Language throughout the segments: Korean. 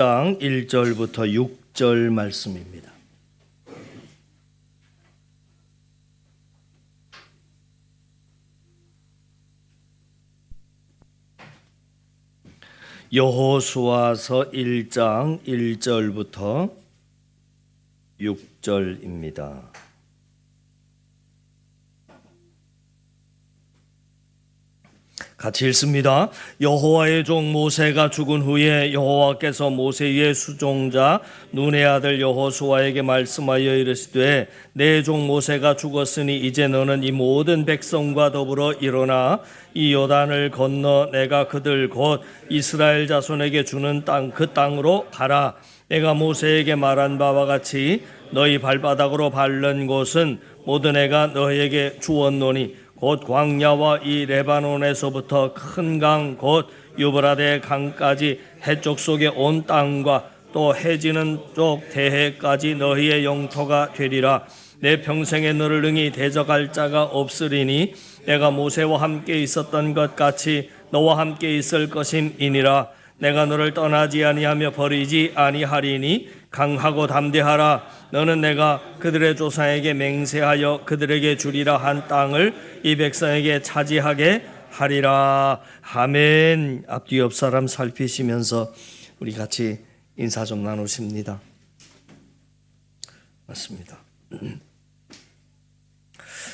장 1절부터 6절 말씀입니다. 여호수아서 1장 1절부터 6절입니다. 같이 읽습니다. 여호와의 종 모세가 죽은 후에 여호와께서 모세의 수종자 눈의 아들 여호수아에게 말씀하여 이르시되 내 종 모세가 죽었으니 이제 너는 이 모든 백성과 더불어 일어나 이 요단을 건너 내가 그들 곧 이스라엘 자손에게 주는 땅 그 땅으로 가라. 내가 모세에게 말한 바와 같이 너희 발바닥으로 밟는 곳은 모든 애가 너희에게 주었노니 곧 광야와 이 레바논에서부터 큰 강 곧 유브라데 강까지 해쪽 속에 온 땅과 또 해지는 쪽 대해까지 너희의 영토가 되리라. 내 평생에 너를 능히 대적할 자가 없으리니 내가 모세와 함께 있었던 것 같이 너와 함께 있을 것임이니라. 내가 너를 떠나지 아니하며 버리지 아니하리니 강하고 담대하라. 너는 내가 그들의 조상에게 맹세하여 그들에게 주리라 한 땅을 이 백성에게 차지하게 하리라. 아멘. 앞뒤 옆 사람 살피시면서 우리 같이 인사 좀 나누십니다. 맞습니다.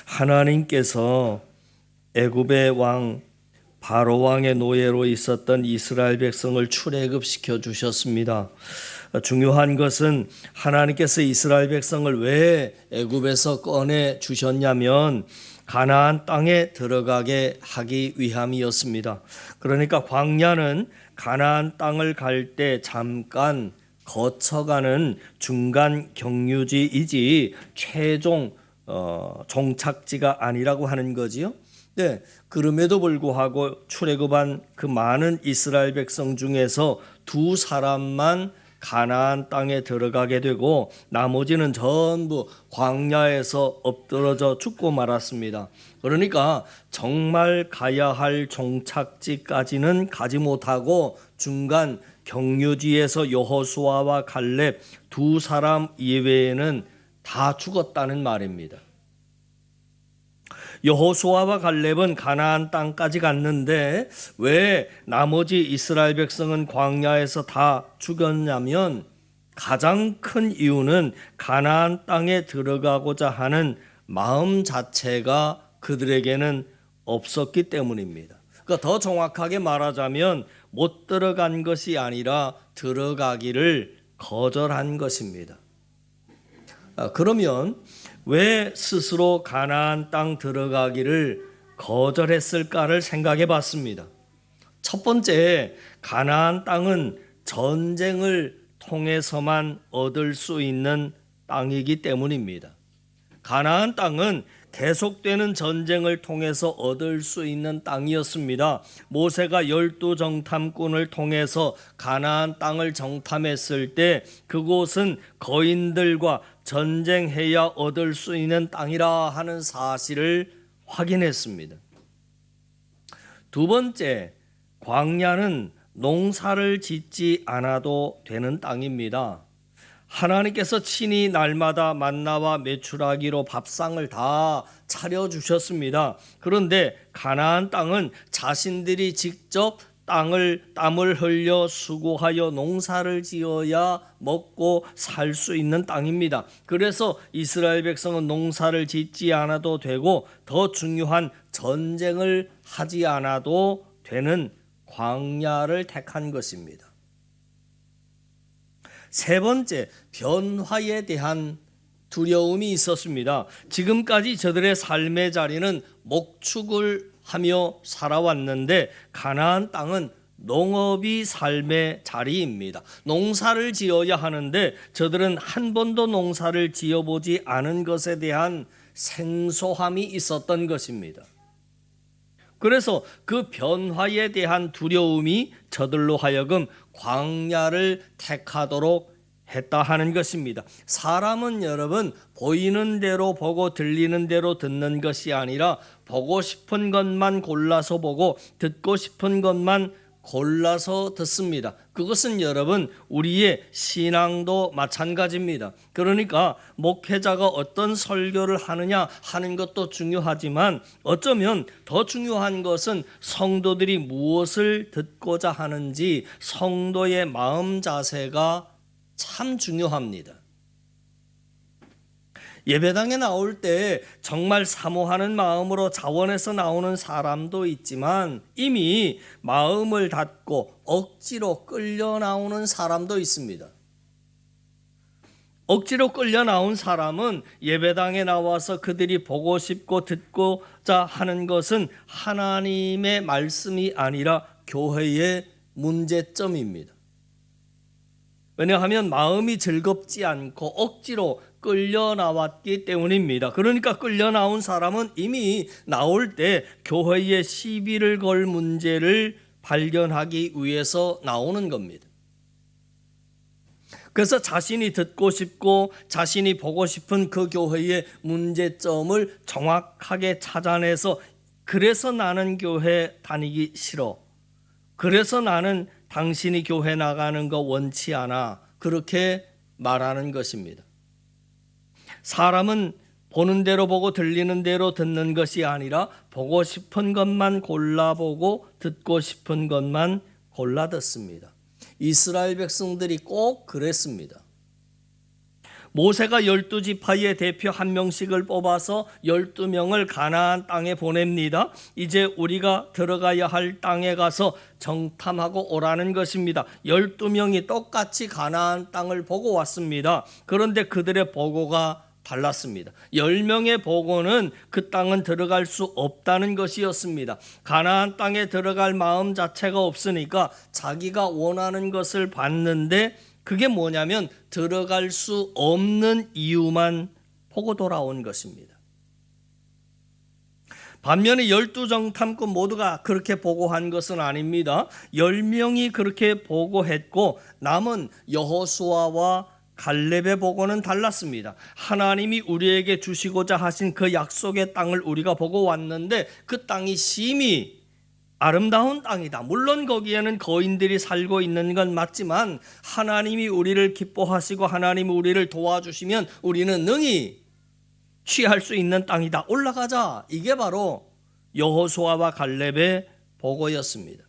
하나님께서 애굽의 왕 바로 왕의 노예로 있었던 이스라엘 백성을 출애굽시켜 주셨습니다. 중요한 것은 하나님께서 이스라엘 백성을 왜 애굽에서 꺼내 주셨냐면 가나안 땅에 들어가게 하기 위함이었습니다. 그러니까 광야는 가나안 땅을 갈 때 잠깐 거쳐가는 중간 경유지이지 최종 종착지가 아니라고 하는 거지요. 네, 그럼에도 불구하고 출애굽한 그 많은 이스라엘 백성 중에서 두 사람만 가나안 땅에 들어가게 되고 나머지는 전부 광야에서 엎드러져 죽고 말았습니다. 그러니까 정말 가야 할 종착지까지는 가지 못하고 중간 경유지에서 여호수아와 갈렙 두 사람 이외에는 다 죽었다는 말입니다. 여호수아와 갈렙은 가나안 땅까지 갔는데 왜 나머지 이스라엘 백성은 광야에서 다 죽었냐면 가장 큰 이유는 가나안 땅에 들어가고자 하는 마음 자체가 그들에게는 없었기 때문입니다. 그러니까 더 정확하게 말하자면 못 들어간 것이 아니라 들어가기를 거절한 것입니다. 그러면 왜 스스로 가나안 땅 들어가기를 거절했을까를 생각해 봤습니다. 첫 번째, 가나안 땅은 전쟁을 통해서만 얻을 수 있는 땅이기 때문입니다. 가나안 땅은 계속되는 전쟁을 통해서 얻을 수 있는 땅이었습니다. 모세가 12정탐꾼을 통해서 가나안 땅을 정탐했을 때 그곳은 거인들과 전쟁해야 얻을 수 있는 땅이라 하는 사실을 확인했습니다. 두 번째, 광야는 농사를 짓지 않아도 되는 땅입니다. 하나님께서 친히 날마다 만나와 메추라기로 밥상을 다 차려주셨습니다. 그런데 가나안 땅은 자신들이 직접 땀을 흘려 수고하여 농사를 지어야 먹고 살 수 있는 땅입니다. 그래서 이스라엘 백성은 농사를 짓지 않아도 되고 더 중요한 전쟁을 하지 않아도 되는 광야를 택한 것입니다. 세 번째, 변화에 대한 두려움이 있었습니다. 지금까지 저들의 삶의 자리는 목축을 하며 살아왔는데 가나안 땅은 농업이 삶의 자리입니다. 농사를 지어야 하는데 저들은 한 번도 농사를 지어보지 않은 것에 대한 생소함이 있었던 것입니다. 그래서 그 변화에 대한 두려움이 저들로 하여금 광야를 택하도록 했다 하는 것입니다. 사람은 여러분 보이는 대로 보고 들리는 대로 듣는 것이 아니라 보고 싶은 것만 골라서 보고 듣고 싶은 것만 골라서 듣습니다. 그것은 여러분 우리의 신앙도 마찬가지입니다. 그러니까 목회자가 어떤 설교를 하느냐 하는 것도 중요하지만 어쩌면 더 중요한 것은 성도들이 무엇을 듣고자 하는지 성도의 마음 자세가 참 중요합니다. 예배당에 나올 때 정말 사모하는 마음으로 자원해서 나오는 사람도 있지만 이미 마음을 닫고 억지로 끌려 나오는 사람도 있습니다. 억지로 끌려 나온 사람은 예배당에 나와서 그들이 보고 싶고 듣고자 하는 것은 하나님의 말씀이 아니라 교회의 문제점입니다. 왜냐하면 마음이 즐겁지 않고 억지로 끌려 나왔기 때문입니다. 그러니까 끌려 나온 사람은 이미 나올 때 교회에 시비를 걸 문제를 발견하기 위해서 나오는 겁니다. 그래서 자신이 듣고 싶고 자신이 보고 싶은 그 교회의 문제점을 정확하게 찾아내서 그래서 나는 교회 다니기 싫어. 그래서 나는 당신이 교회 나가는 거 원치 않아. 그렇게 말하는 것입니다. 사람은 보는 대로 보고 들리는 대로 듣는 것이 아니라 보고 싶은 것만 골라보고 듣고 싶은 것만 골라 듣습니다. 이스라엘 백성들이 꼭 그랬습니다. 모세가 12지파의 대표 한 명씩을 뽑아서 12명을 가나안 땅에 보냅니다. 이제 우리가 들어가야 할 땅에 가서 정탐하고 오라는 것입니다. 12명이 똑같이 가나안 땅을 보고 왔습니다. 그런데 그들의 보고가 달랐습니다. 10명의 보고는 그 땅은 들어갈 수 없다는 것이었습니다. 가나안 땅에 들어갈 마음 자체가 없으니까 자기가 원하는 것을 봤는데 그게 뭐냐면 들어갈 수 없는 이유만 보고 돌아온 것입니다. 반면에 12정탐꾼 모두가 그렇게 보고한 것은 아닙니다. 10명이 그렇게 보고했고 남은 여호수아와 갈렙의 보고는 달랐습니다. 하나님이 우리에게 주시고자 하신 그 약속의 땅을 우리가 보고 왔는데 그 땅이 심히 아름다운 땅이다. 물론 거기에는 거인들이 살고 있는 건 맞지만 하나님이 우리를 기뻐하시고 하나님이 우리를 도와주시면 우리는 능히 취할 수 있는 땅이다. 올라가자. 이게 바로 여호수아와 갈렙의 보고였습니다.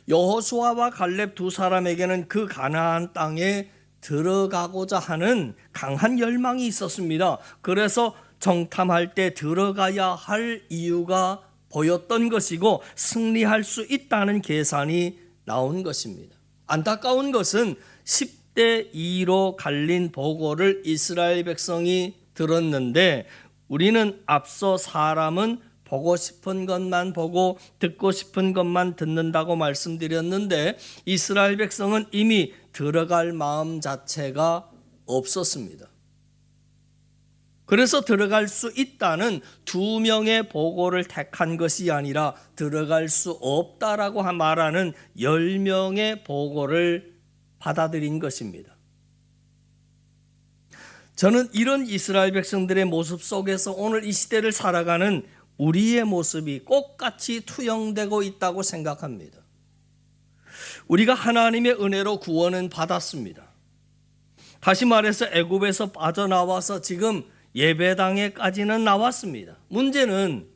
여호수아와 갈렙 두 사람에게는 그 가나안 땅에 들어가고자 하는 강한 열망이 있었습니다. 그래서 정탐할 때 들어가야 할 이유가 보였던 것이고 승리할 수 있다는 계산이 나온 것입니다. 안타까운 것은 10대 2로 갈린 보고를 이스라엘 백성이 들었는데 우리는 앞서 사람은 보고 싶은 것만 보고 듣고 싶은 것만 듣는다고 말씀드렸는데 이스라엘 백성은 이미 들어갈 마음 자체가 없었습니다. 그래서 들어갈 수 있다는 2명의 보고를 택한 것이 아니라 들어갈 수 없다라고 말하는 10명의 보고를 받아들인 것입니다. 저는 이런 이스라엘 백성들의 모습 속에서 오늘 이 시대를 살아가는 우리의 모습이 똑같이 투영되고 있다고 생각합니다. 우리가 하나님의 은혜로 구원은 받았습니다. 다시 말해서 애굽에서 빠져나와서 지금 예배당에까지는 나왔습니다. 문제는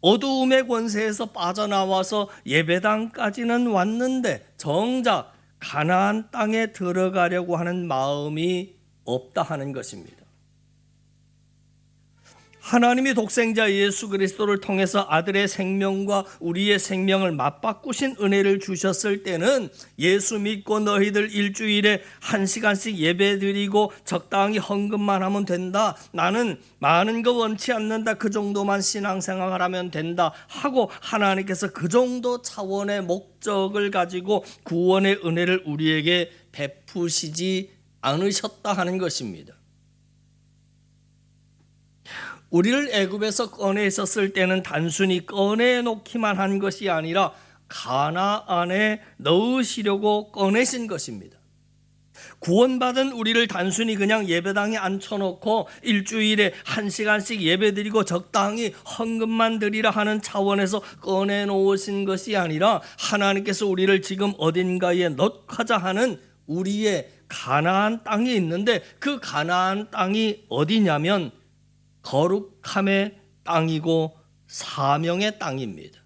어두움의 권세에서 빠져나와서 예배당까지는 왔는데 정작 가나안 땅에 들어가려고 하는 마음이 없다 하는 것입니다. 하나님이 독생자 예수 그리스도를 통해서 아들의 생명과 우리의 생명을 맞바꾸신 은혜를 주셨을 때는 예수 믿고 너희들 일주일에 1시간씩 예배 드리고 적당히 헌금만 하면 된다. 나는 많은 거 원치 않는다. 그 정도만 신앙생활을 하면 된다. 하고 하나님께서 그 정도 차원의 목적을 가지고 구원의 은혜를 우리에게 베푸시지 않으셨다 하는 것입니다. 우리를 애굽에서 꺼내 있었을 때는 단순히 꺼내놓기만 한 것이 아니라 가나안에 넣으시려고 꺼내신 것입니다. 구원받은 우리를 단순히 그냥 예배당에 앉혀놓고 일주일에 1시간씩 예배드리고 적당히 헌금만 드리라 하는 차원에서 꺼내놓으신 것이 아니라 하나님께서 우리를 지금 어딘가에 넣고자 하는 우리의 가나안 땅이 있는데, 그 가나안 땅이 어디냐면 거룩함의 땅이고 사명의 땅입니다.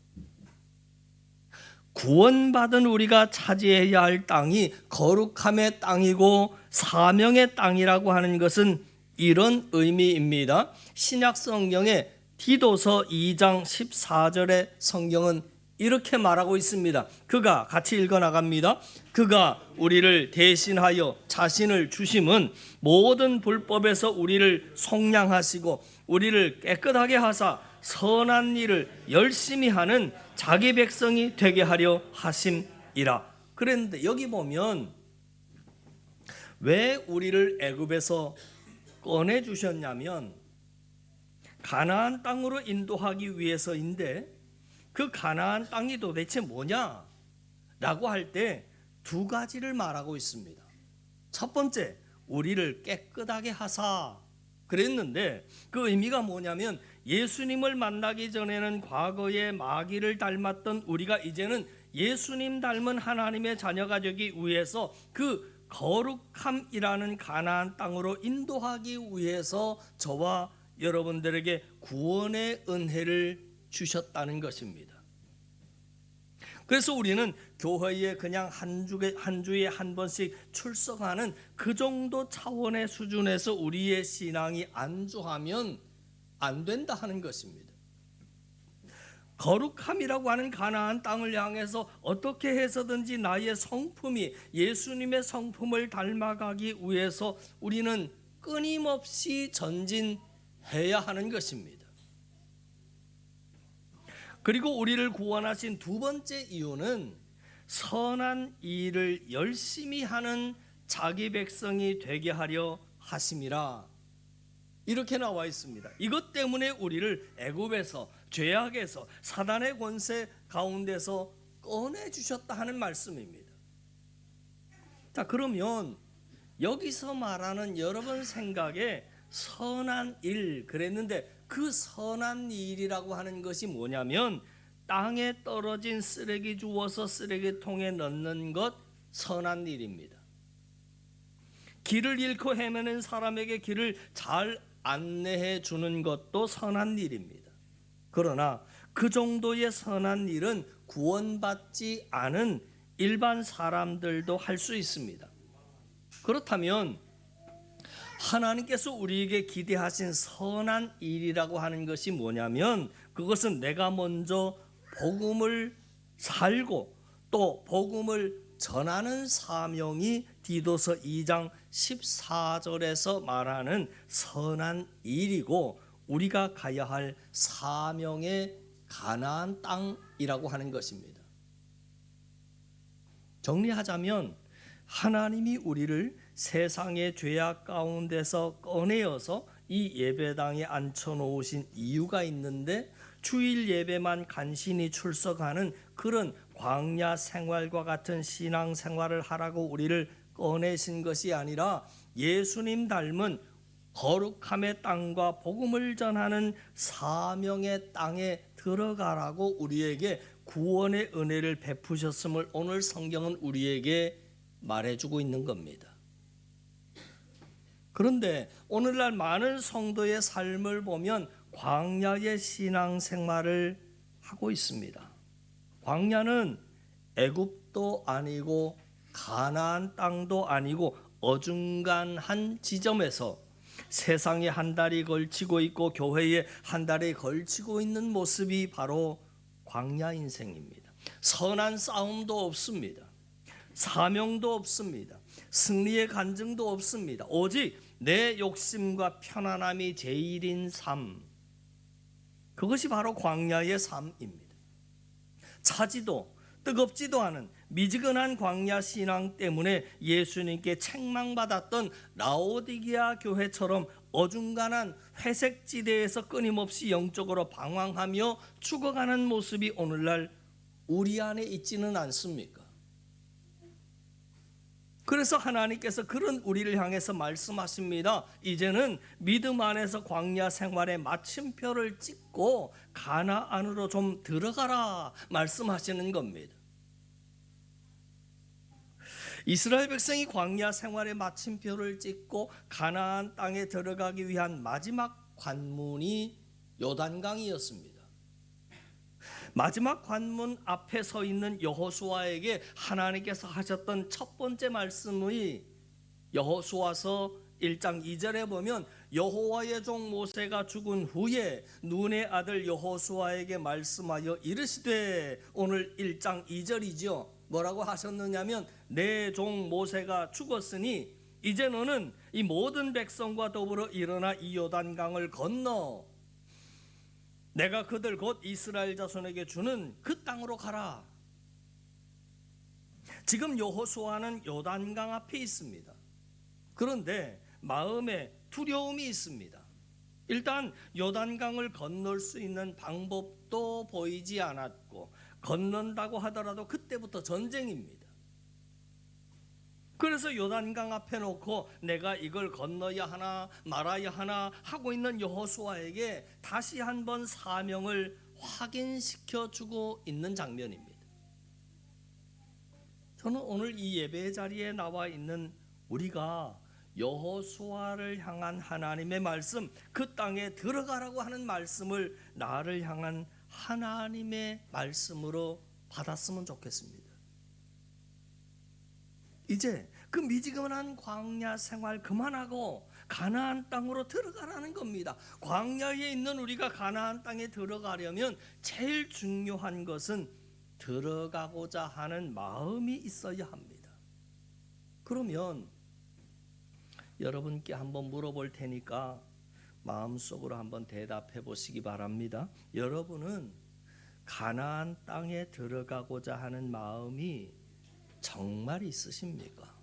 구원받은 우리가 차지해야 할 땅이 거룩함의 땅이고 사명의 땅이라고 하는 것은 이런 의미입니다. 신약 성경의 디도서 2장 14절의 성경은 이렇게 말하고 있습니다. 그가, 같이 읽어 나갑니다. 그가 우리를 대신하여 자신을 주심은 모든 불법에서 우리를 속량하시고 우리를 깨끗하게 하사 선한 일을 열심히 하는 자기 백성이 되게 하려 하심이라. 그랬는데 여기 보면 왜 우리를 애굽에서 꺼내 주셨냐면 가나안 땅으로 인도하기 위해서인데, 그 가나안 땅이 도대체 뭐냐라고 할 때 두 가지를 말하고 있습니다. 첫 번째, 우리를 깨끗하게 하사 그랬는데, 그 의미가 뭐냐면 예수님을 만나기 전에는 과거의 마귀를 닮았던 우리가 이제는 예수님 닮은 하나님의 자녀가 되기 위해서 그 거룩함이라는 가나안 땅으로 인도하기 위해서 저와 여러분들에게 구원의 은혜를 주셨다는 것입니다. 그래서 우리는 교회에 그냥 한 주에 한 번씩 출석하는 그 정도 차원의 수준에서 우리의 신앙이 안주하면 안 된다 하는 것입니다. 거룩함이라고 하는 가나안 땅을 향해서 어떻게 해서든지 나의 성품이 예수님의 성품을 닮아가기 위해서 우리는 끊임없이 전진해야 하는 것입니다. 그리고 우리를 구원하신 두 번째 이유는 선한 일을 열심히 하는 자기 백성이 되게 하려 하심이라. 이렇게 나와 있습니다. 이것 때문에 우리를 애굽에서, 죄악에서, 사단의 권세 가운데서 꺼내주셨다 하는 말씀입니다. 자, 그러면 여기서 말하는 여러분 생각에 선한 일 그랬는데, 그 선한 일이라고 하는 것이 뭐냐면 땅에 떨어진 쓰레기 주워서 쓰레기통에 넣는 것 선한 일입니다. 길을 잃고 헤매는 사람에게 길을 잘 안내해 주는 것도 선한 일입니다. 그러나 그 정도의 선한 일은 구원받지 않은 일반 사람들도 할 수 있습니다. 그렇다면 하나님께서 우리에게 기대하신 선한 일이라고 하는 것이 뭐냐면, 그것은 내가 먼저 복음을 살고 또 복음을 전하는 사명이 디도서 2장 14절에서 말하는 선한 일이고, 우리가 가야 할 사명의 가나안 땅이라고 하는 것입니다. 정리하자면 하나님이 우리를 세상의 죄악 가운데서 꺼내어서 이 예배당에 앉혀놓으신 이유가 있는데, 주일 예배만 간신히 출석하는 그런 광야 생활과 같은 신앙 생활을 하라고 우리를 꺼내신 것이 아니라 예수님 닮은 거룩함의 땅과 복음을 전하는 사명의 땅에 들어가라고 우리에게 구원의 은혜를 베푸셨음을 오늘 성경은 우리에게 말해주고 있는 겁니다. 그런데 오늘날 많은 성도의 삶을 보면 광야의 신앙생활을 하고 있습니다. 광야는 애굽도 아니고 가나안 땅도 아니고 어중간한 지점에서 세상에 한 달이 걸치고 있고 교회에 한 달이 걸치고 있는 모습이 바로 광야 인생입니다. 선한 싸움도 없습니다. 사명도 없습니다. 승리의 간증도 없습니다. 오직 내 욕심과 편안함이 제일인 삶, 그것이 바로 광야의 삶입니다. 차지도 뜨겁지도 않은 미지근한 광야 신앙 때문에 예수님께 책망받았던 라오디게아 교회처럼 어중간한 회색지대에서 끊임없이 영적으로 방황하며 죽어가는 모습이 오늘날 우리 안에 있지는 않습니까? 그래서 하나님께서 그런 우리를 향해서 말씀하십니다. 이제는 믿음 안에서 광야 생활의 마침표를 찍고 가나안으로 좀 들어가라 말씀하시는 겁니다. 이스라엘 백성이 광야 생활의 마침표를 찍고 가나안 땅에 들어가기 위한 마지막 관문이 요단강이었습니다. 마지막 관문 앞에 서 있는 여호수아에게 하나님께서 하셨던 첫 번째 말씀이 여호수아서 1장 2절에 보면 여호와의 종 모세가 죽은 후에 눈의 아들 여호수아에게 말씀하여 이르시되, 오늘 1장 2절이죠. 뭐라고 하셨느냐면 내 종 모세가 죽었으니 이제 너는 이 모든 백성과 더불어 일어나 이 요단강을 건너 내가 그들 곧 이스라엘 자손에게 주는 그 땅으로 가라. 지금 여호수아는 요단강 앞에 있습니다. 그런데 마음에 두려움이 있습니다. 일단 요단강을 건널 수 있는 방법도 보이지 않았고, 건넌다고 하더라도 그때부터 전쟁입니다. 그래서 요단강 앞에 놓고 내가 이걸 건너야 하나 말아야 하나 하고 있는 여호수아에게 다시 한번 사명을 확인시켜 주고 있는 장면입니다. 저는 오늘 이 예배 자리에 나와 있는 우리가 여호수아를 향한 하나님의 말씀, 그 땅에 들어가라고 하는 말씀을 나를 향한 하나님의 말씀으로 받았으면 좋겠습니다. 이제 그 미지근한 광야 생활 그만하고 가나안 땅으로 들어가라는 겁니다. 광야에 있는 우리가 가나안 땅에 들어가려면 제일 중요한 것은 들어가고자 하는 마음이 있어야 합니다. 그러면 여러분께 한번 물어볼 테니까 마음속으로 한번 대답해 보시기 바랍니다. 여러분은 가나안 땅에 들어가고자 하는 마음이 정말 있으십니까?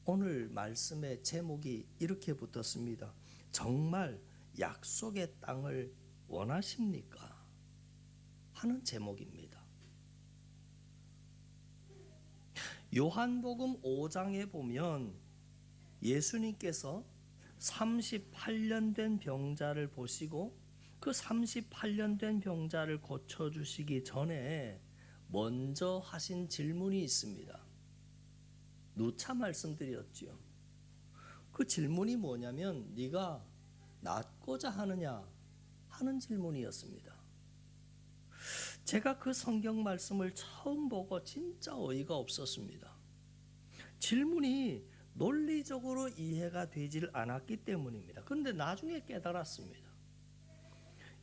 오늘 말씀의 제목이 이렇게 붙었습니다. 정말 약속의 땅을 원하십니까? 하는 제목입니다. 요한복음 5장에 보면 예수님께서 38년 된 병자를 보시고 그 38년 된 병자를 고쳐주시기 전에 먼저 하신 질문이 있습니다. 누차 말씀드렸죠. 그 질문이 뭐냐면 네가 낫고자 하느냐 하는 질문이었습니다. 제가 그 성경 말씀을 처음 보고 진짜 어이가 없었습니다. 질문이 논리적으로 이해가 되질 않았기 때문입니다. 그런데 나중에 깨달았습니다.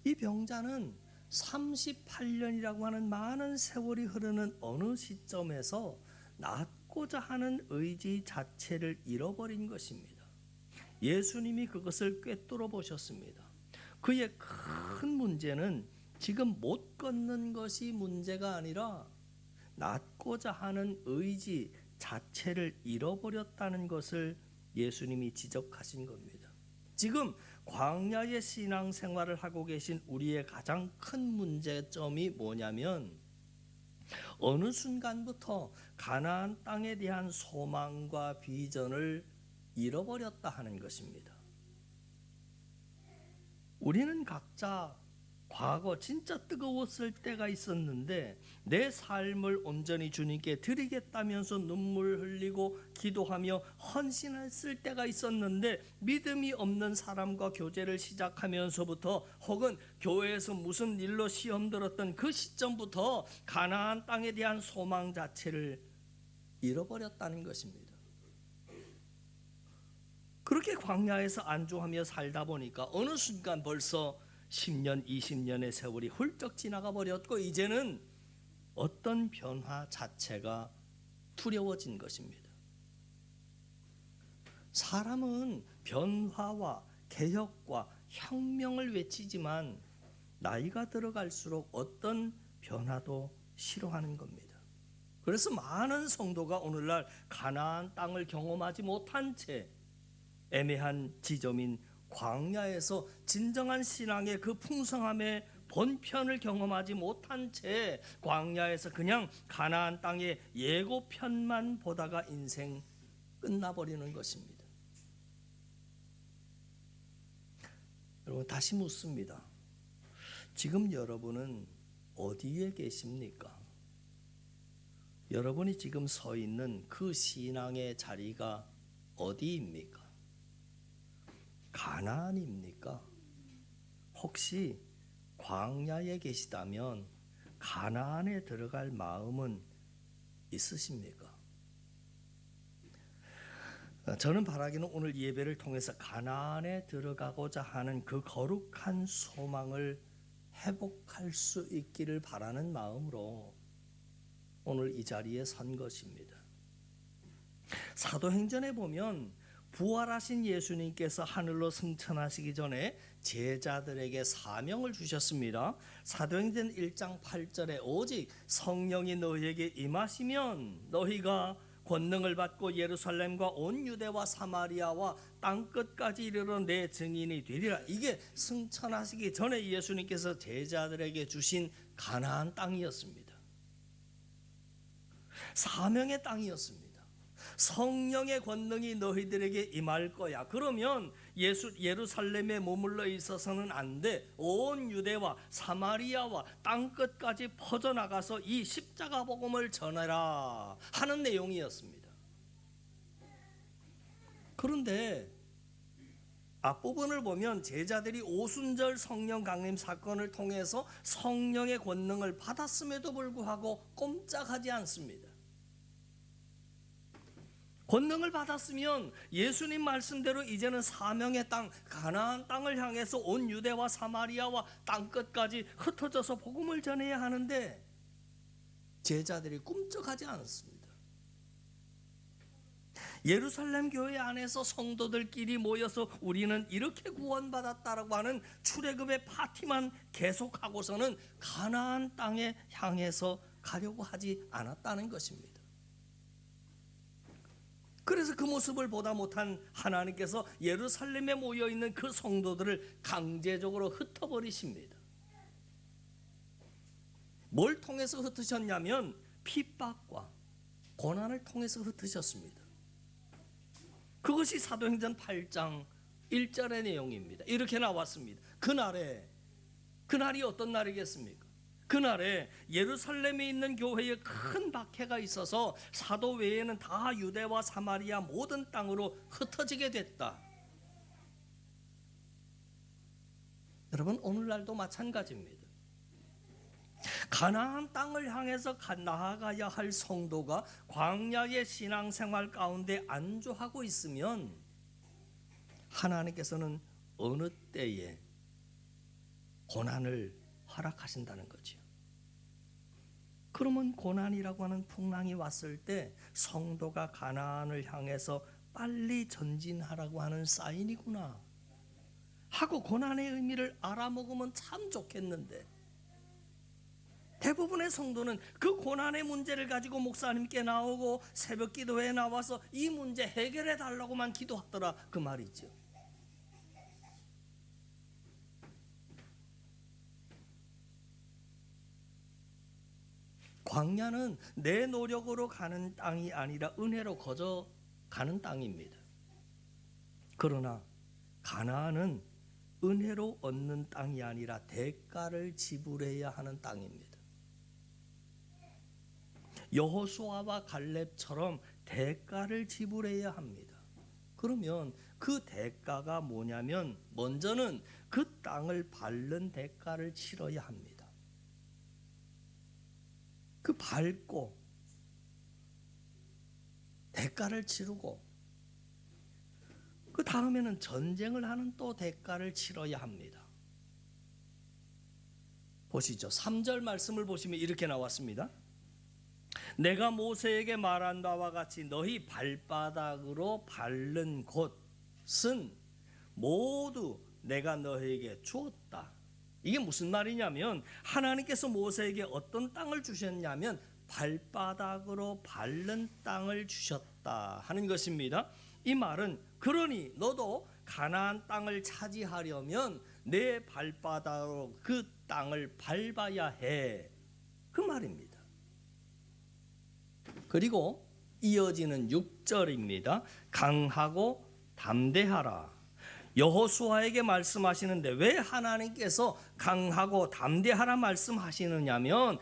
이 병자는 38년이라고 하는 많은 세월이 흐르는 어느 시점에서 낫고자 하는 의지 자체를 잃어버린 것입니다. 예수님이 그것을 꿰뚫어 보셨습니다. 그의 큰 문제는 지금 못 걷는 것이 문제가 아니라 낫고자 하는 의지 자체를 잃어버렸다는 것을 예수님이 지적하신 겁니다. 지금 광야의 신앙생활을 하고 계신 우리의 가장 큰 문제점이 뭐냐면 어느 순간부터 가나안 땅에 대한 소망과 비전을 잃어버렸다 하는 것입니다. 우리는 각자 과거 진짜 뜨거웠을 때가 있었는데 내 삶을 온전히 주님께 드리겠다면서 눈물 흘리고 기도하며 헌신했을 때가 있었는데 믿음이 없는 사람과 교제를 시작하면서부터 혹은 교회에서 무슨 일로 시험 들었던 그 시점부터 가나안 땅에 대한 소망 자체를 잃어버렸다는 것입니다. 그렇게 광야에서 안주하며 살다 보니까 어느 순간 벌써 10년, 20년의 세월이 훌쩍 지나가 버렸고 이제는 어떤 변화 자체가 두려워진 것입니다. 사람은 변화와 개혁과 혁명을 외치지만 나이가 들어갈수록 어떤 변화도 싫어하는 겁니다. 그래서 많은 성도가 오늘날 가나안 땅을 경험하지 못한 채 애매한 지점인 광야에서 진정한 신앙의 그 풍성함에 본편을 경험하지 못한 채 광야에서 그냥 가나안 땅의 예고편만 보다가 인생 끝나버리는 것입니다. 여러분, 다시 묻습니다. 지금 여러분은 어디에 계십니까? 여러분이 지금 서 있는 그 신앙의 자리가 어디입니까? 가나안입니까? 혹시 광야에 계시다면 가나안에 들어갈 마음은 있으십니까? 저는 바라기는 오늘 예배를 통해서 가나안에 들어가고자 하는 그 거룩한 소망을 회복할 수 있기를 바라는 마음으로 오늘 이 자리에 선 것입니다. 사도행전에 보면 부활하신 예수님께서 하늘로 승천하시기 전에 제자들에게 사명을 주셨습니다. 사도행전 1장 8절에 오직 성령이 너희에게 임하시면 너희가 권능을 받고 예루살렘과 온 유대와 사마리아와 땅끝까지 이르러 내 증인이 되리라. 이게 승천하시기 전에 예수님께서 제자들에게 주신 가나안 땅이었습니다. 사명의 땅이었습니다. 성령의 권능이 너희들에게 임할 거야. 그러면 예루살렘에 머물러 있어서는 안 돼. 온 유대와 사마리아와 땅끝까지 퍼져나가서 이 십자가 복음을 전해라 하는 내용이었습니다. 그런데 앞부분을 보면 제자들이 오순절 성령 강림 사건을 통해서 성령의 권능을 받았음에도 불구하고 꼼짝하지 않습니다. 권능을 받았으면 예수님 말씀대로 이제는 사명의 땅 가나안 땅을 향해서 온 유대와 사마리아와 땅끝까지 흩어져서 복음을 전해야 하는데 제자들이 꿈쩍하지 않습니다. 예루살렘 교회 안에서 성도들끼리 모여서 우리는 이렇게 구원받았다라고 하는 출애굽의 파티만 계속하고서는 가나안 땅에 향해서 가려고 하지 않았다는 것입니다. 그래서 그 모습을 보다 못한 하나님께서 예루살렘에 모여있는 그 성도들을 강제적으로 흩어버리십니다. 뭘 통해서 흩으셨냐면 핍박과 고난을 통해서 흩으셨습니다. 그것이 사도행전 8장 1절의 내용입니다. 이렇게 나왔습니다. 그날이 어떤 날이겠습니까? 그날에 예루살렘에 있는 교회에 큰 박해가 있어서 사도 외에는 다 유대와 사마리아 모든 땅으로 흩어지게 됐다. 여러분, 오늘날도 마찬가지입니다. 가나안 땅을 향해서 나아가야 할 성도가 광야의 신앙생활 가운데 안주하고 있으면 하나님께서는 어느 때에 고난을 허락하신다는 거죠. 그러면 고난이라고 하는 풍랑이 왔을 때 성도가 가나안을 향해서 빨리 전진하라고 하는 사인이구나 하고 고난의 의미를 알아먹으면 참 좋겠는데, 대부분의 성도는 그 고난의 문제를 가지고 목사님께 나오고 새벽 기도회에 나와서 이 문제 해결해 달라고만 기도하더라 그 말이죠. 광야는 내 노력으로 가는 땅이 아니라 은혜로 거저 가는 땅입니다. 그러나 가나안은 은혜로 얻는 땅이 아니라 대가를 지불해야 하는 땅입니다. 여호수아와 갈렙처럼 대가를 지불해야 합니다. 그러면 그 대가가 뭐냐면 먼저는 그 땅을 밟는 대가를 치러야 합니다. 그 밟고 대가를 치르고 그 다음에는 전쟁을 하는 또 대가를 치러야 합니다. 보시죠. 3절 말씀을 보시면 이렇게 나왔습니다. 내가 모세에게 말한 바와 같이 너희 발바닥으로 밟는 곳은 모두 내가 너희에게 주었다. 이게 무슨 말이냐면 하나님께서 모세에게 어떤 땅을 주셨냐면 발바닥으로 밟는 땅을 주셨다 하는 것입니다. 이 말은 그러니 너도 가나안 땅을 차지하려면 내 발바닥으로 그 땅을 밟아야 해. 그 말입니다. 그리고 이어지는 6절입니다. 강하고 담대하라. 여호수아에게 말씀하시는데 왜 하나님께서 강하고 담대하라 말씀하시느냐면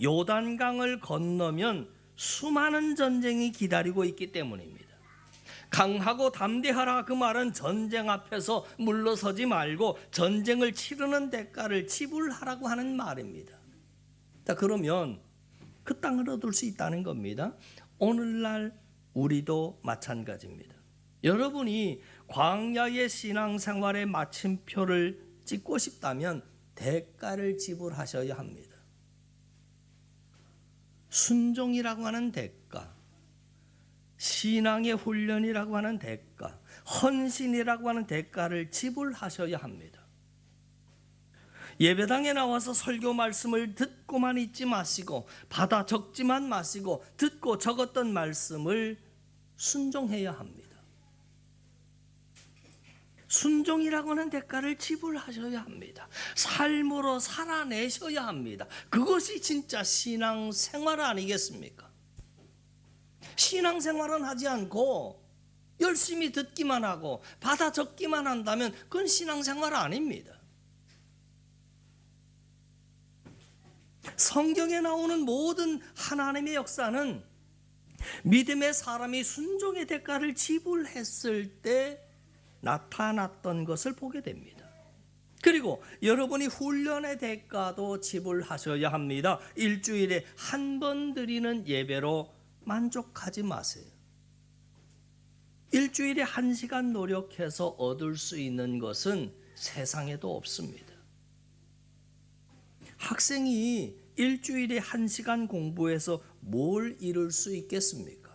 요단강을 건너면 수많은 전쟁이 기다리고 있기 때문입니다. 강하고 담대하라 그 말은 전쟁 앞에서 물러서지 말고 전쟁을 치르는 대가를 지불하라고 하는 말입니다. 자, 그러면 그 땅을 얻을 수 있다는 겁니다. 오늘날 우리도 마찬가지입니다. 여러분이 광야의 신앙생활의 마침표를 찍고 싶다면 대가를 지불하셔야 합니다. 순종이라고 하는 대가, 신앙의 훈련이라고 하는 대가, 헌신이라고 하는 대가를 지불하셔야 합니다. 예배당에 나와서 설교 말씀을 듣고만 있지 마시고 받아 적지만 마시고 듣고 적었던 말씀을 순종해야 합니다. 순종이라고 하는 대가를 지불하셔야 합니다. 삶으로 살아내셔야 합니다. 그것이 진짜 신앙생활 아니겠습니까? 신앙생활은 하지 않고 열심히 듣기만 하고 받아 적기만 한다면 그건 신앙생활 아닙니다. 성경에 나오는 모든 하나님의 역사는 믿음의 사람이 순종의 대가를 지불했을 때 나타났던 것을 보게 됩니다. 그리고 여러분이 훈련의 대가도 지불하셔야 합니다. 일주일에 한 번 드리는 예배로 만족하지 마세요. 일주일에 1시간 노력해서 얻을 수 있는 것은 세상에도 없습니다. 학생이 일주일에 1시간 공부해서 뭘 이룰 수 있겠습니까?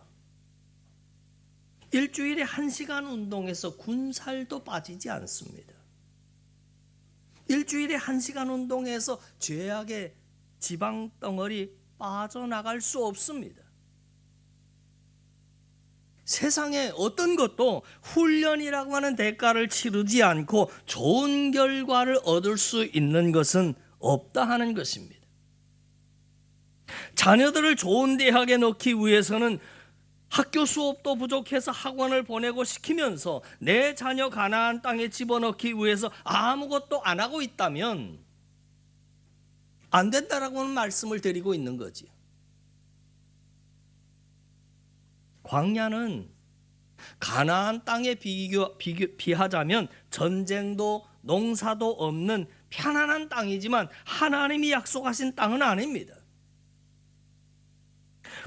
일주일에 1시간 운동해서 군살도 빠지지 않습니다. 일주일에 1시간 운동해서 죄악의 지방 덩어리 빠져나갈 수 없습니다. 세상에 어떤 것도 훈련이라고 하는 대가를 치르지 않고 좋은 결과를 얻을 수 있는 것은 없다 하는 것입니다. 자녀들을 좋은 대학에 넣기 위해서는 학교 수업도 부족해서 학원을 보내고 시키면서 내 자녀 가나안 땅에 집어넣기 위해서 아무것도 안 하고 있다면 안 된다라고는 말씀을 드리고 있는 거지요. 광야는 가나안 땅에 비하자면 전쟁도 농사도 없는 편안한 땅이지만 하나님이 약속하신 땅은 아닙니다.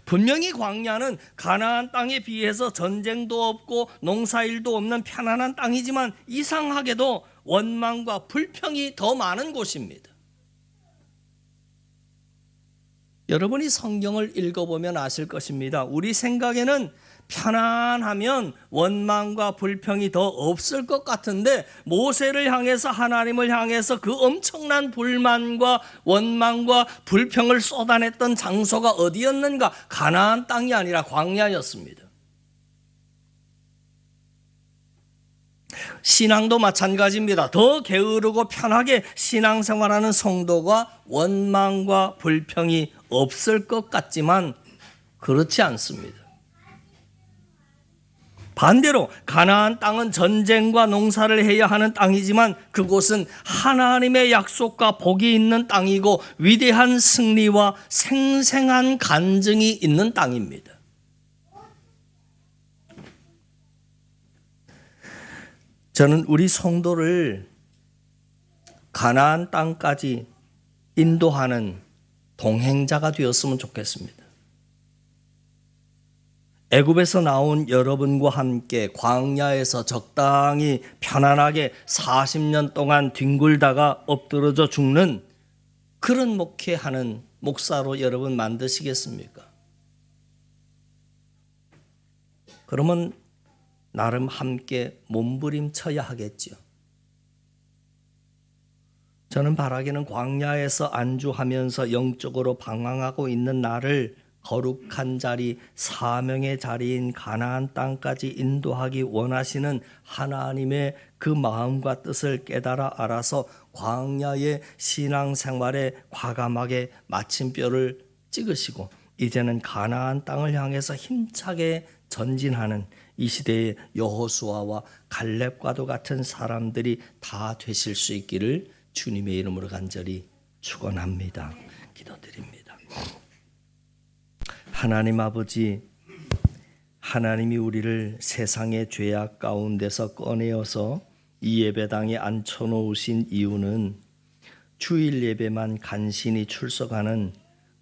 분명히 광야는 가나안 땅에 비해서 전쟁도 없고 농사일도 없는 편안한 땅이지만 이상하게도 원망과 불평이 더 많은 곳입니다. 여러분이 성경을 읽어보면 아실 것입니다. 우리 생각에는 편안하면 원망과 불평이 더 없을 것 같은데 모세를 향해서 하나님을 향해서 그 엄청난 불만과 원망과 불평을 쏟아냈던 장소가 어디였는가? 가나안 땅이 아니라 광야였습니다. 신앙도 마찬가지입니다. 더 게으르고 편하게 신앙생활하는 성도가 원망과 불평이 없을 것 같지만 그렇지 않습니다. 반대로 가나안 땅은 전쟁과 농사를 해야 하는 땅이지만 그곳은 하나님의 약속과 복이 있는 땅이고 위대한 승리와 생생한 간증이 있는 땅입니다. 저는 우리 성도를 가나안 땅까지 인도하는 동행자가 되었으면 좋겠습니다. 애굽에서 나온 여러분과 함께 광야에서 적당히 편안하게 40년 동안 뒹굴다가 엎드러져 죽는 그런 목회하는 목사로 여러분 만드시겠습니까? 그러면 나름 함께 몸부림쳐야 하겠죠. 저는 바라기는 광야에서 안주하면서 영적으로 방황하고 있는 나를 거룩한 자리, 사명의 자리인 가나안 땅까지 인도하기 원하시는 하나님의 그 마음과 뜻을 깨달아 알아서 광야의 신앙생활에 과감하게 마침표를 찍으시고 이제는 가나안 땅을 향해서 힘차게 전진하는 이 시대의 여호수아와 갈렙과도 같은 사람들이 다 되실 수 있기를 주님의 이름으로 간절히 축원합니다. 기도드립니다. 하나님 아버지, 하나님이 우리를 세상의 죄악 가운데서 꺼내어서 이 예배당에 앉혀놓으신 이유는 주일 예배만 간신히 출석하는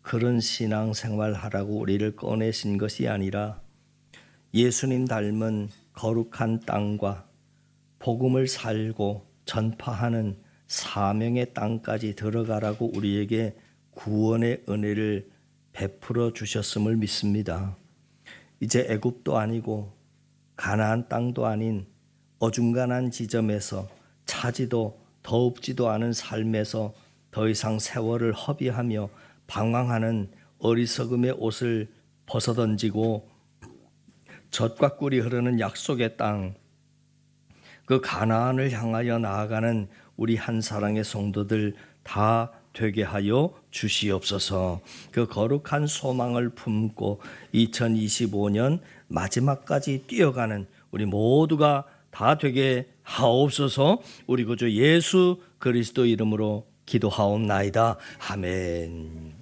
그런 신앙생활 하라고 우리를 꺼내신 것이 아니라 예수님 닮은 거룩한 땅과 복음을 살고 전파하는 사명의 땅까지 들어가라고 우리에게 구원의 은혜를 베풀어 주셨음을 믿습니다. 이제 애굽도 아니고 가나안 땅도 아닌 어중간한 지점에서 차지도 더웁지도 않은 삶에서 더 이상 세월을 허비하며 방황하는 어리석음의 옷을 벗어던지고 젖과 꿀이 흐르는 약속의 땅, 그 가나안을 향하여 나아가는 우리 한사랑의 성도들 다 되게 하여 주시옵소서. 그 거룩한 소망을 품고 2025년 마지막까지 뛰어가는 우리 모두가 다 되게 하옵소서. 우리 구주 예수 그리스도 이름으로 기도하옵나이다. 아멘.